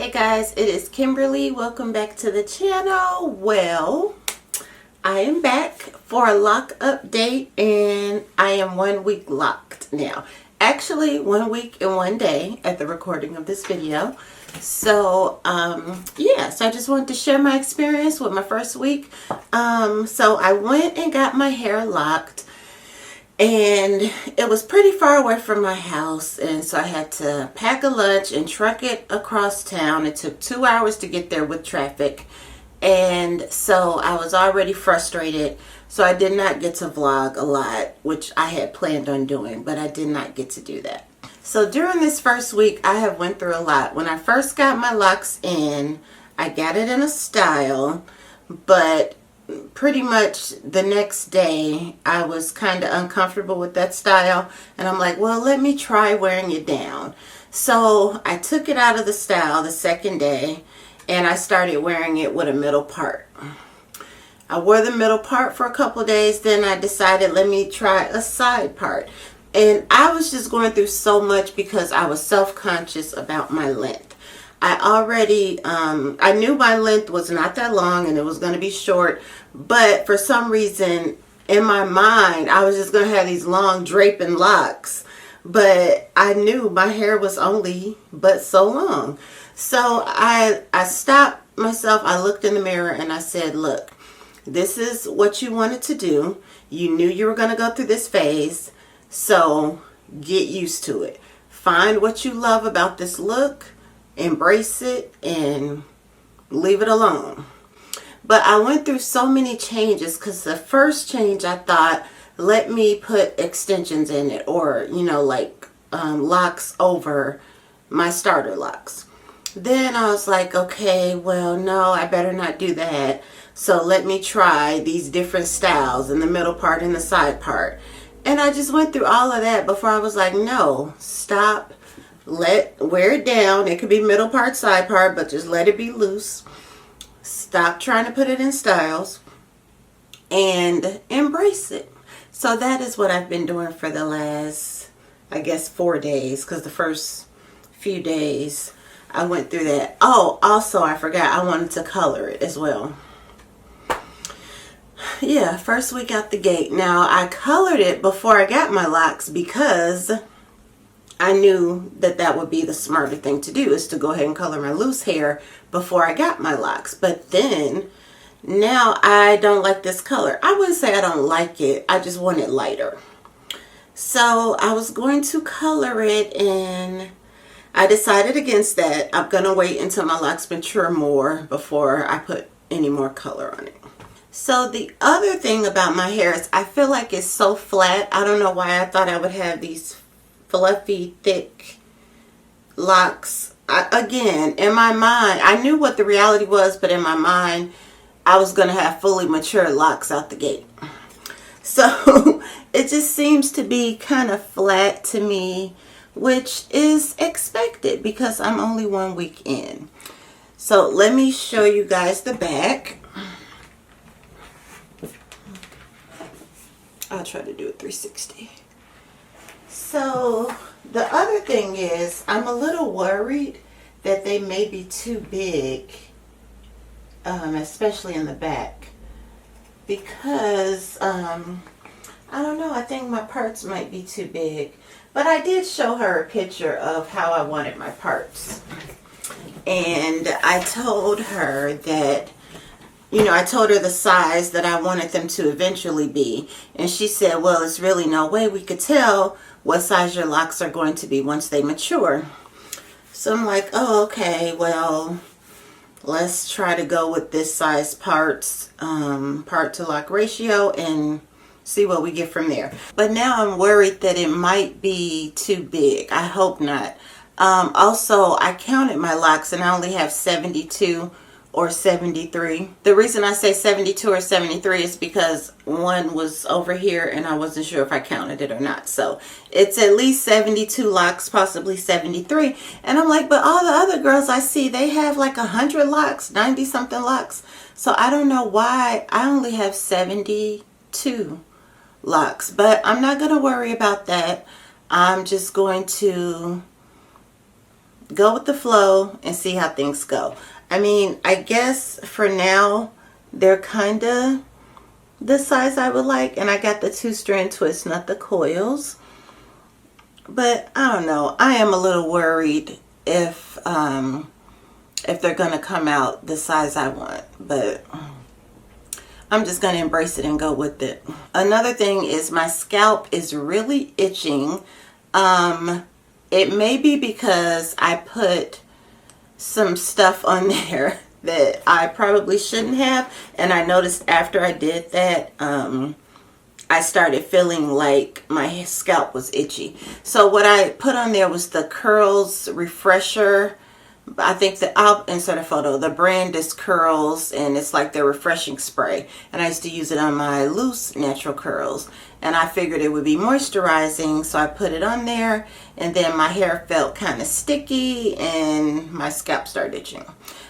Hey guys, it is Kimberly. Welcome back to the channel. Well, I am back for a lock update and I am 1 week locked now. Actually, 1 week and 1 day at the recording of this video. So, yeah, so I just wanted to share my experience with my first week. So I went and got my hair locked. And it was pretty far away from my house, and so I had to pack a lunch and truck it across town. It took 2 hours to get there with traffic, and so I was already frustrated, so I did not get to vlog a lot, which I had planned on doing, but I did not get to do that. So during this first week, I have went through a lot. When I first got my locks in, I got it in a style, but pretty much the next day I was kind of uncomfortable with that style, and I'm like, well, let me try wearing it down. So I took it out of the style the second day and I started wearing it with a middle part. I wore the middle part for a couple days, then I decided let me try a side part, and I was just going through so much because I was self-conscious about my length. I already, I knew my length was not that long and it was going to be short, but for some reason in my mind, I was just going to have these long draping locks, but I knew my hair was only but so long. So I stopped myself. I looked in the mirror and I said, look, this is what you wanted to do. You knew you were going to go through this phase, so get used to it. Find what you love about this look. Embrace it and leave it alone. But I went through so many changes because the first change I thought, let me put extensions in it, or like locks over my starter locks. Then I was like, okay, well, no, I better not do that. So let me try these different styles in the middle part and the side part. And I just went through all of that before I was like, no, stop. Wear it down. It could be middle part, side part, but just let it be loose. Stop trying to put it in styles and embrace it. So that is what I've been doing for the last, I guess, 4 days, because the first few days I went through that. Oh, also I forgot I wanted to color it as well. Yeah, first week out the gate. Now I colored it before I got my locks because I knew that that would be the smarter thing to do, is to go ahead and color my loose hair before I got my locks. But then, now I don't like this color. I wouldn't say I don't like it. I just want it lighter. So I was going to color it, and I decided against that. I'm going to wait until my locks mature more before I put any more color on it. So the other thing about my hair is I feel like it's so flat. I don't know why I thought I would have these fluffy, thick locks. Again, in my mind, I knew what the reality was, but in my mind, I was going to have fully mature locks out the gate. So it just seems to be kind of flat to me, which is expected because I'm only 1 week in. So let me show you guys the back. I'll try to do it 360. So the other thing is, I'm a little worried that they may be too big, especially in the back, because I don't know, I think my parts might be too big. But I did show her a picture of how I wanted my parts, and I told her that, I told her the size that I wanted them to eventually be, and she said, well, there's really no way we could tell what size your locks are going to be once they mature. So I'm like, oh, okay, well, let's try to go with this size parts, part to lock ratio, and see what we get from there. But now I'm worried that it might be too big. I hope not. Also, I counted my locks and I only have 72 or 73. The reason I say 72 or 73 is because one was over here and I wasn't sure if I counted it or not. So it's at least 72 locks, possibly 73. And I'm like, but all the other girls I see, they have like 100 locks, 90 something locks. So I don't know why I only have 72 locks, but I'm not going to worry about that. I'm just going to go with the flow and see how things go. I mean, I guess for now, they're kind of the size I would like. And I got the 2-strand twist, not the coils. But I don't know. I am a little worried if they're going to come out the size I want. But I'm just going to embrace it and go with it. Another thing is my scalp is really itching. It may be because I put some stuff on there that I probably shouldn't have. And I noticed after I did that, I started feeling like my scalp was itchy. So what I put on there was the Curls Refresher. I think that I'll insert a photo. The brand is Curls, and it's like their refreshing spray. And I used to use it on my loose natural curls. And I figured it would be moisturizing, so I put it on there. And then my hair felt kind of sticky, and my scalp started itching.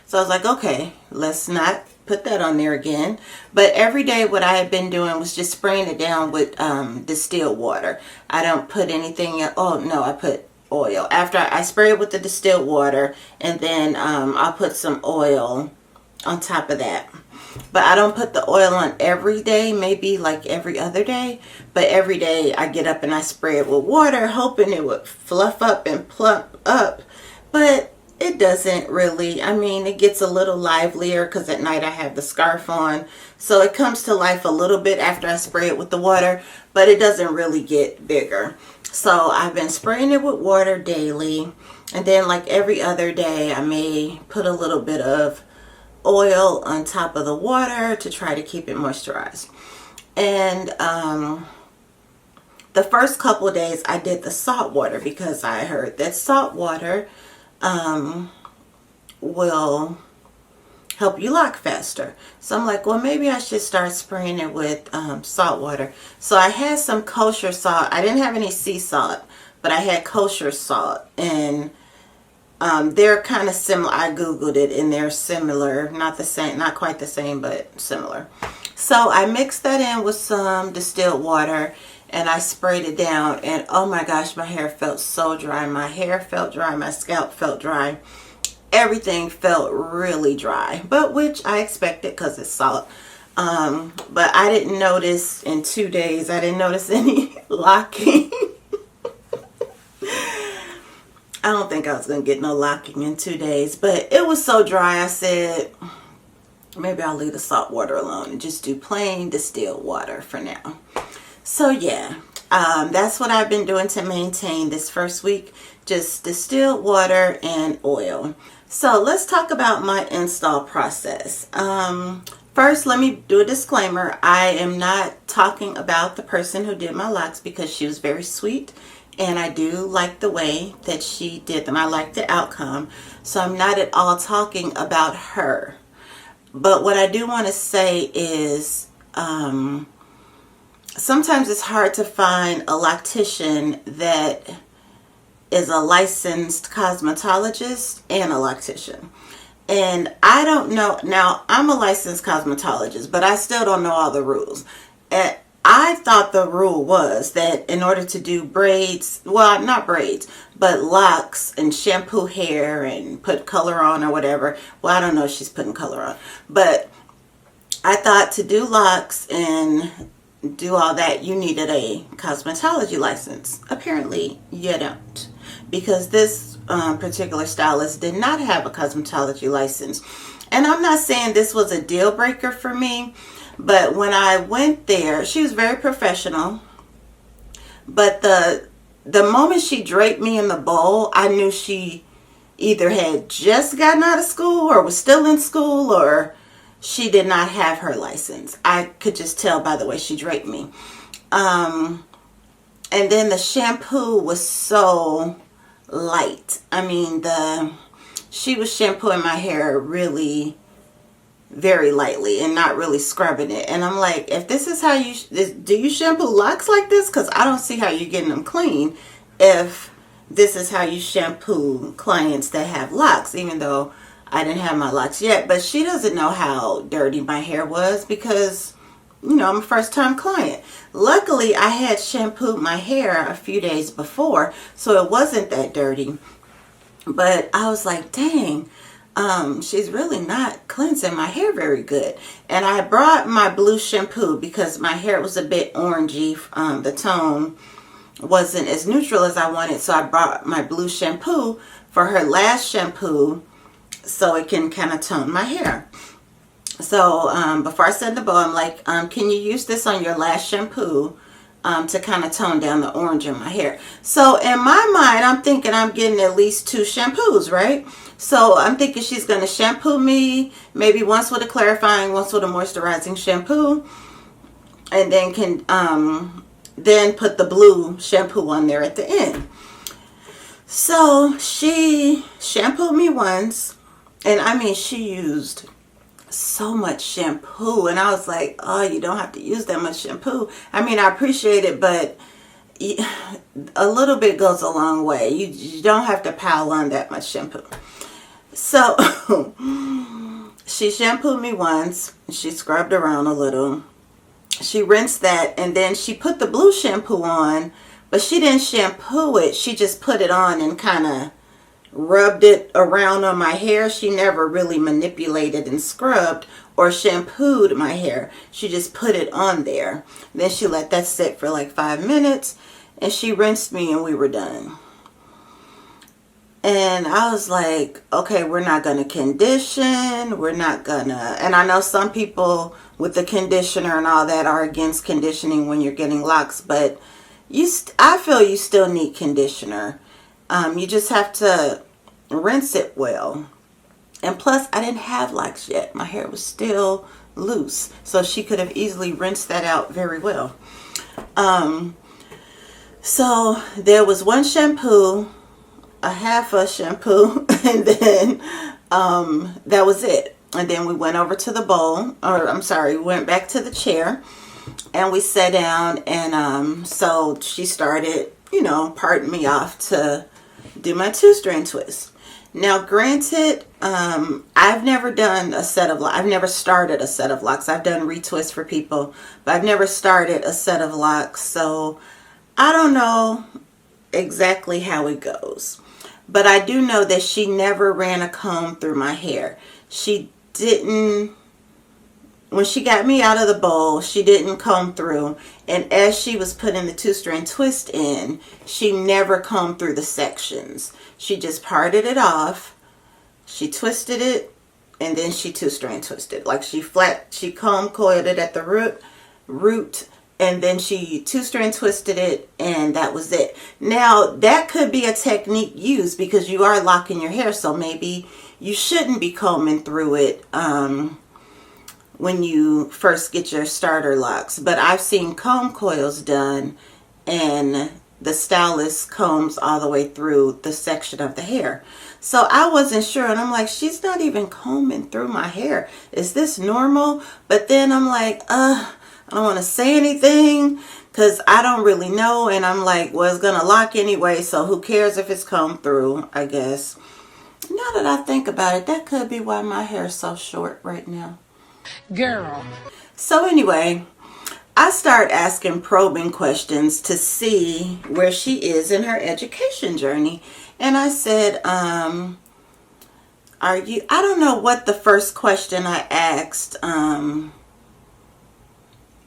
So I was like, okay, let's not put that on there again. But every day what I had been doing was just spraying it down with distilled water. I don't put anything in. Oh no, I put oil. After I spray it with the distilled water, and then I'll put some oil on top of that. But I don't put the oil on every day, maybe like every other day. But every day I get up and I spray it with water, hoping it would fluff up and plump up. But it doesn't really. I mean, it gets a little livelier because at night I have the scarf on. So it comes to life a little bit after I spray it with the water, but it doesn't really get bigger. So I've been spraying it with water daily. And then like every other day, I may put a little bit of oil on top of the water to try to keep it moisturized. And the first couple of days I did the salt water because I heard that salt water will help you lock faster. So I'm like, well, maybe I should start spraying it with salt water. So I had some kosher salt. I didn't have any sea salt, but I had kosher salt, and they're kind of similar. I googled it, and they're similar, not the same, not quite the same, but similar. So I mixed that in with some distilled water, and I sprayed it down, and oh my gosh, my hair felt so dry. My hair felt dry, my scalp felt dry. Everything felt really dry, but which I expected because it's salt. But I didn't notice in 2 days, I didn't notice any locking. I don't think I was going to get no locking in 2 days, but it was so dry, I said, maybe I'll leave the salt water alone and just do plain distilled water for now. So yeah, that's what I've been doing to maintain this first week, just distilled water and oil. So let's talk about my install process. First, let me do a disclaimer. I am not talking about the person who did my locks because she was very sweet, and I do like the way that she did them. I like the outcome. So I'm not at all talking about her. But what I do want to say is sometimes it's hard to find a loctician that is a licensed cosmetologist and a loctician. And I don't know, now I'm a licensed cosmetologist, but I still don't know all the rules. And I thought the rule was that in order to do braids, well, not braids, but locks and shampoo hair and put color on or whatever. Well, I don't know if she's putting color on, but I thought to do locks and do all that, you needed a cosmetology license. Apparently, you don't, because this particular stylist did not have a cosmetology license. And I'm not saying this was a deal breaker for me, but when I went there, she was very professional. But the moment she draped me in the bowl, I knew she either had just gotten out of school or was still in school, or she did not have her license. I could just tell by the way she draped me. And then the shampoo was so light. I mean, she was shampooing my hair really very lightly and not really scrubbing it. And I'm like, if this is how you, do you shampoo locks like this? Because I don't see how you're getting them clean if this is how you shampoo clients that have locks, even though I didn't have my locks yet. But she doesn't know how dirty my hair was because, you know, I'm a first time client. Luckily, I had shampooed my hair a few days before, so it wasn't that dirty. But I was like, dang, she's really not cleansing my hair very good. And I brought my blue shampoo because my hair was a bit orangey. The tone wasn't as neutral as I wanted. So I brought my blue shampoo for her last shampoo so it can kind of tone my hair. So before I set the bow, I'm like, can you use this on your last shampoo to kind of tone down the orange in my hair? So in my mind, I'm thinking I'm getting at least 2 shampoos, right? So I'm thinking she's going to shampoo me maybe once with a clarifying, once with a moisturizing shampoo, and then can then put the blue shampoo on there at the end. So she shampooed me once, and I mean, she used so much shampoo, and I was like, oh, you don't have to use that much shampoo. I mean, I appreciate it, but a little bit goes a long way. You don't have to pile on that much shampoo. So she shampooed me once, she scrubbed around a little, she rinsed that, and then she put the blue shampoo on, but she didn't shampoo it. She just put it on and kind of rubbed it around on my hair. She never really manipulated and scrubbed or shampooed my hair. She just put it on there. Then she let that sit for like 5 minutes, and she rinsed me, and we were done. And I was like, okay, we're not going to condition. We're not going to, and I know some people with the conditioner and all that are against conditioning when you're getting locks, but I feel you still need conditioner. You just have to rinse it well. And plus, I didn't have locks yet. My hair was still loose. So she could have easily rinsed that out very well. So there was one shampoo, a half a shampoo, and then that was it. And then we went over to the bowl, or I'm sorry, we went back to the chair, and we sat down, and so she started, parting me off to do my 2-strand twist. Now, granted, I've never done a set of locks. I've never started a set of locks. I've done retwists for people, but I've never started a set of locks, so I don't know exactly how it goes. But I do know that she never ran a comb through my hair. She didn't, when she got me out of the bowl, she didn't comb through. And as she was putting the 2-strand twist in, she never combed through the sections. She just parted it off, she twisted it, and then she 2-strand twisted. Like she comb coiled it at the root, and then she 2-strand twisted it, and that was it. Now, that could be a technique used because you are locking your hair, so maybe you shouldn't be combing through it when you first get your starter locks. But I've seen comb coils done, and the stylist combs all the way through the section of the hair. So I wasn't sure, and I'm like, she's not even combing through my hair. Is this normal? But then I'm like, I don't want to say anything because I don't really know. And I'm like, well, it's going to lock anyway, so who cares if it's combed through, I guess. Now that I think about it, that could be why my hair is so short right now. Girl. So anyway, I start asking probing questions to see where she is in her education journey. And I said, I don't know what the first question I asked, I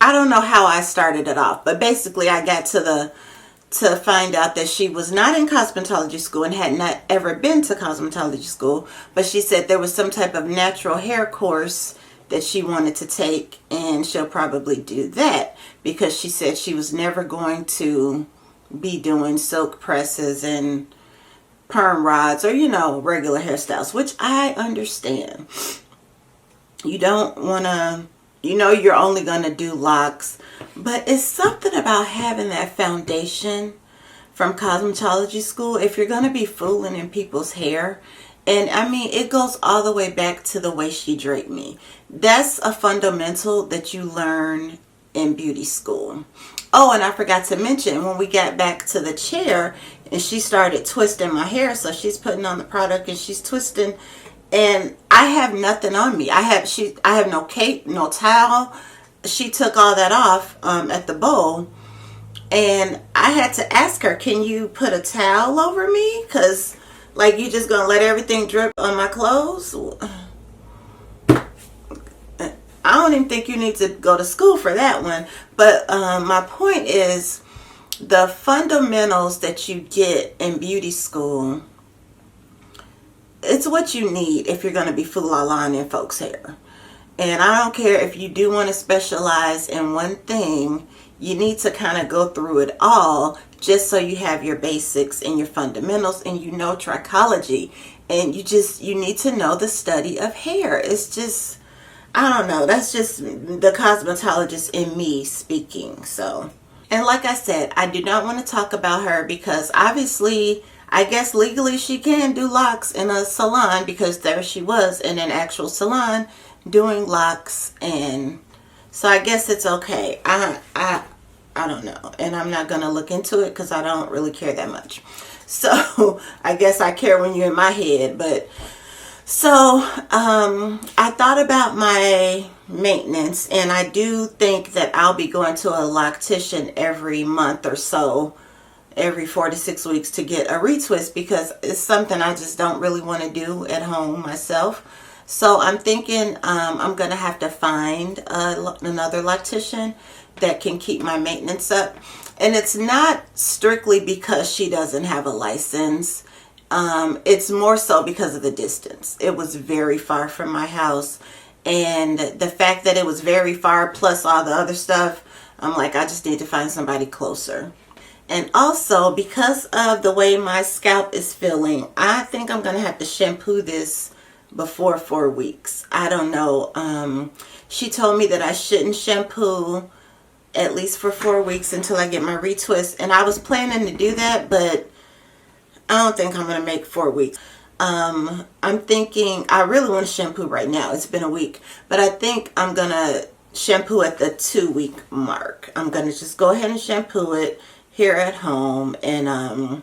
don't know how I started it off, but basically I got to find out that she was not in cosmetology school and had not ever been to cosmetology school, but she said there was some type of natural hair course that she wanted to take, and she'll probably do that because she said she was never going to be doing silk presses and perm rods or, regular hairstyles, which I understand. You don't want to, you're only going to do locks, but it's something about having that foundation from cosmetology school if you're going to be fooling in people's hair. And I mean, it goes all the way back to the way she draped me. That's a fundamental that you learn in beauty school. Oh, and I forgot to mention, when we got back to the chair and she started twisting my hair, so she's putting on the product and she's twisting, and I have nothing on me. I have no cape, no towel. She took all that off at the bowl, and I had to ask her, can you put a towel over me? Because Like, you just gonna let everything drip on my clothes? I don't even think you need to go to school for that one. But my point is, the fundamentals that you get in beauty school, it's what you need if you're going to be foo-la-la in folks' hair. And I don't care if you do want to specialize in one thing, you need to kind of go through it all just so you have your basics and your fundamentals and you know trichology. And you need to know the study of hair. It's just, I don't know, that's just the cosmetologist in me speaking. So, and like I said, I do not want to talk about her because obviously, I guess legally she can do locks in a salon because there she was in an actual salon doing locks, and so I guess it's okay. I don't know, and I'm not gonna look into it because I don't really care that much. So I guess I care when you're in my head. But so I thought about my maintenance, and I do think that I'll be going to a loctician every month or so, every 4 to 6 weeks, to get a retwist because it's something I just don't really want to do at home myself. So I'm thinking I'm going to have to find another loctician that can keep my maintenance up. And it's not strictly because she doesn't have a license. It's more so because of the distance. It was very far from my house. And the fact that it was very far plus all the other stuff, I'm like, I just need to find somebody closer. And also, because of the way my scalp is feeling, I think I'm going to have to shampoo this before 4 weeks. I don't know. She told me that I shouldn't shampoo at least for 4 weeks until I get my retwist. And I was planning to do that, but I don't think I'm going to make 4 weeks. I'm thinking, I really want to shampoo right now. It's been a week. But I think I'm going to shampoo at the 2-week mark. I'm going to just go ahead and shampoo it here at home, and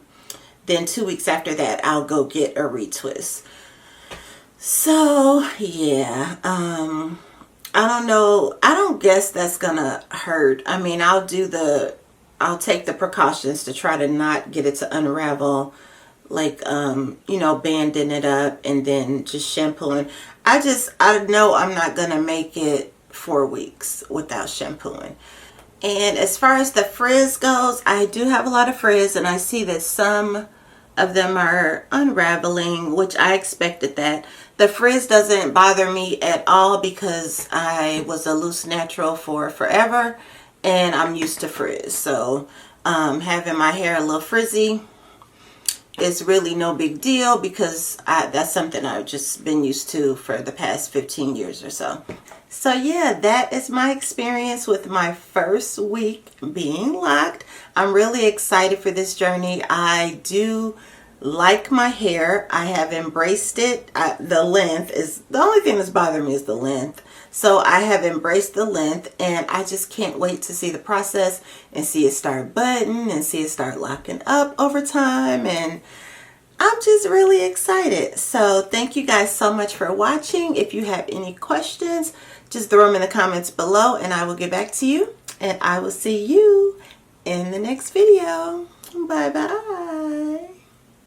then 2 weeks after that I'll go get a retwist. So yeah, I don't know, I don't guess that's gonna hurt. I mean, I'll take the precautions to try to not get it to unravel, like you know, banding it up and then just shampooing. I know I'm not gonna make it 4 weeks without shampooing. And as far as the frizz goes, I do have a lot of frizz, and I see that some of them are unraveling, which I expected that. The frizz doesn't bother me at all because I was a loose natural for forever, and I'm used to frizz. So having my hair a little frizzy is really no big deal because that's something I've just been used to for the past 15 years or so. So yeah, that is my experience with my first week being locked. I'm really excited for this journey. I do like my hair. I have embraced it. The length is the only thing that's bothering me, is the length. So I have embraced the length, and I just can't wait to see the process and see it start budding and see it start locking up over time. And I'm just really excited. So thank you guys so much for watching. If you have any questions, just throw them in the comments below and I will get back to you. And I will see you in the next video. Bye bye.